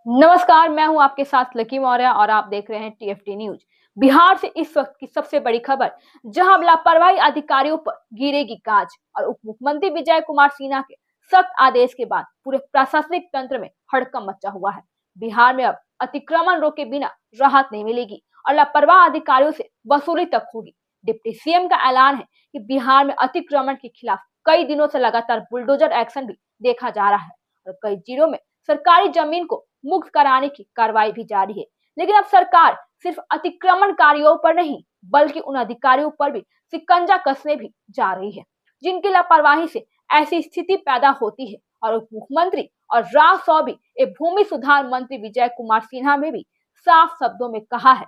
नमस्कार, मैं हूं आपके साथ लकी मौर्य और आप देख रहे हैं टीएफटी न्यूज। बिहार से इस वक्त की सबसे बड़ी खबर, जहां लापरवाही अधिकारियों पर गिरेगी गाज और उप मुख्यमंत्री विजय कुमार सिन्हा के सख्त आदेश के बाद पूरे प्रशासनिक तंत्र में हड़कंप मचा हुआ है। बिहार में अब अतिक्रमण रोके बिना राहत नहीं मिलेगी और लापरवाह अधिकारियों से वसूली तक होगी। डिप्टी सीएम का ऐलान है कि बिहार में अतिक्रमण के खिलाफ कई दिनों से लगातार बुलडोजर एक्शन भी देखा जा रहा है और कई जिलों में सरकारी जमीन को मुक्त कराने की कार्रवाई भी जारी है। लेकिन अब सरकार सिर्फ अतिक्रमणकारियों पर नहीं बल्कि उन अधिकारियों पर भी शिकंजा कसने भी जा रही है जिनकी लापरवाही से ऐसी स्थिति पैदा होती है। और उप मुख्यमंत्री और राव सौबी एवं भूमि सुधार मंत्री विजय कुमार सिन्हा ने भी साफ शब्दों में कहा है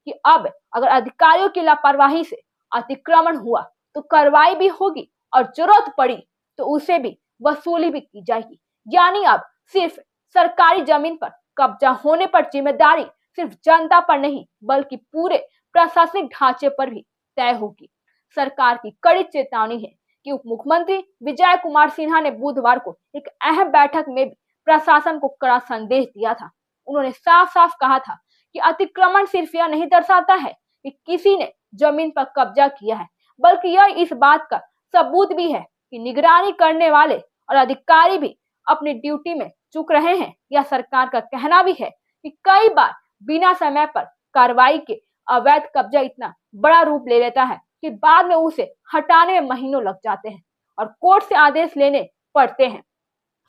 कि अब अगर अधिकारियों की लापरवाही से अतिक्रमण हुआ तो कार्रवाई भी होगी और जरूरत पड़ी तो उसे भी वसूली भी की जाएगी। यानी अब सिर्फ सरकारी जमीन पर कब्जा होने पर जिम्मेदारी सिर्फ जनता पर नहीं बल्कि पूरे प्रशासनिक ढांचे पर भी तय होगी। सरकार की कड़ी चेतावनी है कि उप मुख्यमंत्री विजय कुमार सिन्हा ने बुधवार को एक अहम बैठक में भी प्रशासन को कड़ा संदेश दिया था। उन्होंने साफ साफ कहा था कि अतिक्रमण सिर्फ यह नहीं दर्शाता है कि किसी ने जमीन पर कब्जा किया है, बल्कि यह इस बात का सबूत भी है कि निगरानी करने वाले और अधिकारी भी अपनी ड्यूटी में चूक रहे हैं। यह सरकार का कहना भी है कि कई बार बिना समय पर कार्रवाई के अवैध कब्जा इतना बड़ा रूप ले लेता है कि बाद में उसे हटाने में महीनों लग जाते हैं और कोर्ट से आदेश लेने पड़ते हैं।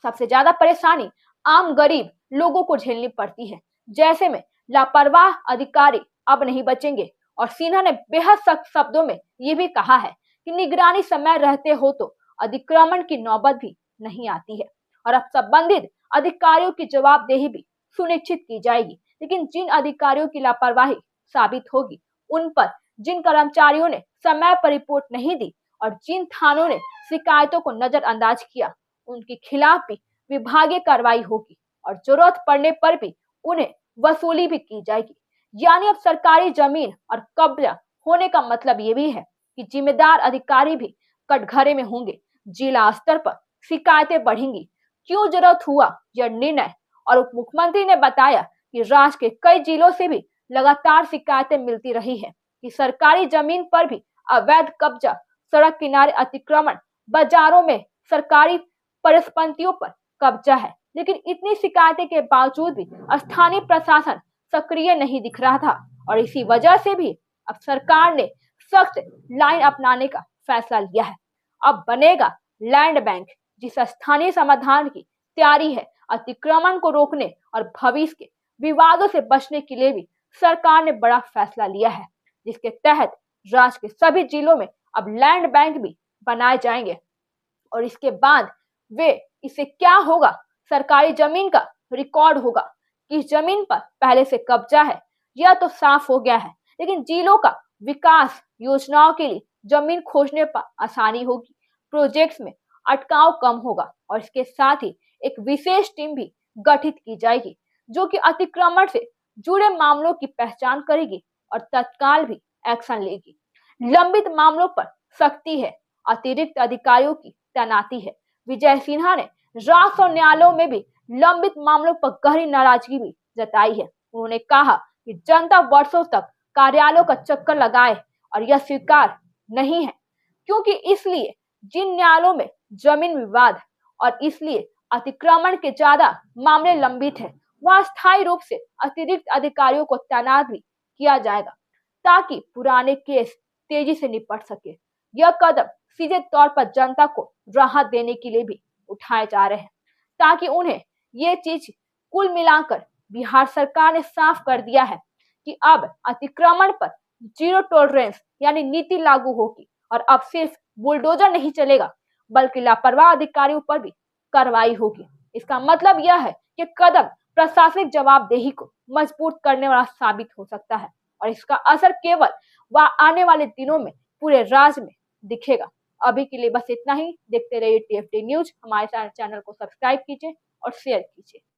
सबसे ज्यादा परेशानी आम गरीब लोगों को झेलनी पड़ती है। जैसे में लापरवाह अधिकारी अब नहीं बचेंगे और सिन्हा ने बेहद सख्त शब्दों में ये भी कहा है कि निगरानी समय रहते हो तो अतिक्रमण की नौबत भी नहीं आती है और अब संबंधित अधिकारियों की जवाबदेही भी सुनिश्चित की जाएगी। लेकिन जिन अधिकारियों की लापरवाही साबित होगी, उन पर जिन कर्मचारियों ने समय पर रिपोर्ट नहीं दी और जिन थानों ने शिकायतों को नजरअंदाज किया, उनके खिलाफ भी विभागीय कार्रवाई होगी और जरूरत पड़ने पर भी उन्हें वसूली भी की जाएगी। यानी अब सरकारी जमीन और कब्जा होने का मतलब ये भी है कि जिम्मेदार अधिकारी भी कटघरे में होंगे। जिला स्तर पर शिकायतें बढ़ेंगी। क्यों जरूरत हुआ यह निर्णय? और उप मुख्यमंत्री ने बताया कि राज्य के कई जिलों से भी लगातार शिकायतें मिलती रही है कि सरकारी जमीन पर भी अवैध कब्जा, सड़क किनारे अतिक्रमण, बाजारों में सरकारी परिसंपत्तियों पर कब्जा है। लेकिन इतनी शिकायतें के बावजूद भी स्थानीय प्रशासन सक्रिय नहीं दिख रहा था और इसी वजह से भी अब सरकार ने सख्त लाइन अपनाने का फैसला लिया है। अब बनेगा लैंड बैंक, जिस स्थानीय समाधान की तैयारी है। अतिक्रमण को रोकने और भविष्य के विवादों से बचने के लिए भी सरकार ने बड़ा फैसला लिया है, जिसके तहत राज्य के सभी जिलों में अब लैंड बैंक भी बनाए जाएंगे। और इसके बाद वे इससे क्या होगा, सरकारी जमीन का रिकॉर्ड होगा, किस जमीन पर पहले से कब्जा है यह तो साफ हो गया है। लेकिन जिलों का विकास योजनाओं के लिए जमीन खोजने पर आसानी होगी, प्रोजेक्ट्स में अटकाव कम होगा और इसके साथ ही एक विशेष टीम भी गठित की जाएगी जो कि अतिक्रमण से जुड़े मामलों की पहचान करेगी और तत्काल भी एक्शन लेगी। लंबित मामलों पर सख्ती है, अतिरिक्त अधिकारियों की तैनाती है। विजय सिन्हा ने राष्ट्र और न्यायालयों में भी लंबित मामलों पर गहरी नाराजगी भी जताई है। उन्होंने कहा कि जनता वर्षों तक कार्यालयों का चक्कर लगाए और यह स्वीकार नहीं है, क्योंकि इसलिए जिन न्यायालयों में जमीन विवाद और इसलिए अतिक्रमण के ज्यादा मामले लंबित है, वहां स्थायी रूप से अतिरिक्त अधिकारियों को तैनात भी किया जाएगा ताकि पुराने केस तेजी से निपट सके। यह कदम सीधे तौर पर जनता को राहत देने के लिए भी उठाए जा रहे हैं ताकि उन्हें ये चीज कुल मिलाकर बिहार सरकार ने साफ कर दिया है कि अब अतिक्रमण पर जीरो टॉलरेंस यानी नीति लागू होगी और अब सिर्फ बुलडोजर नहीं चलेगा बल्कि लापरवाह अधिकारियों पर भी कार्रवाई होगी। इसका मतलब यह है कि कदम प्रशासनिक जवाबदेही को मजबूत करने वाला साबित हो सकता है और इसका असर केवल आने वाले दिनों में पूरे राज्य में दिखेगा। अभी के लिए बस इतना ही। देखते रहिए टीएफटी न्यूज। हमारे चैनल को सब्सक्राइब कीजिए और शेयर कीजिए।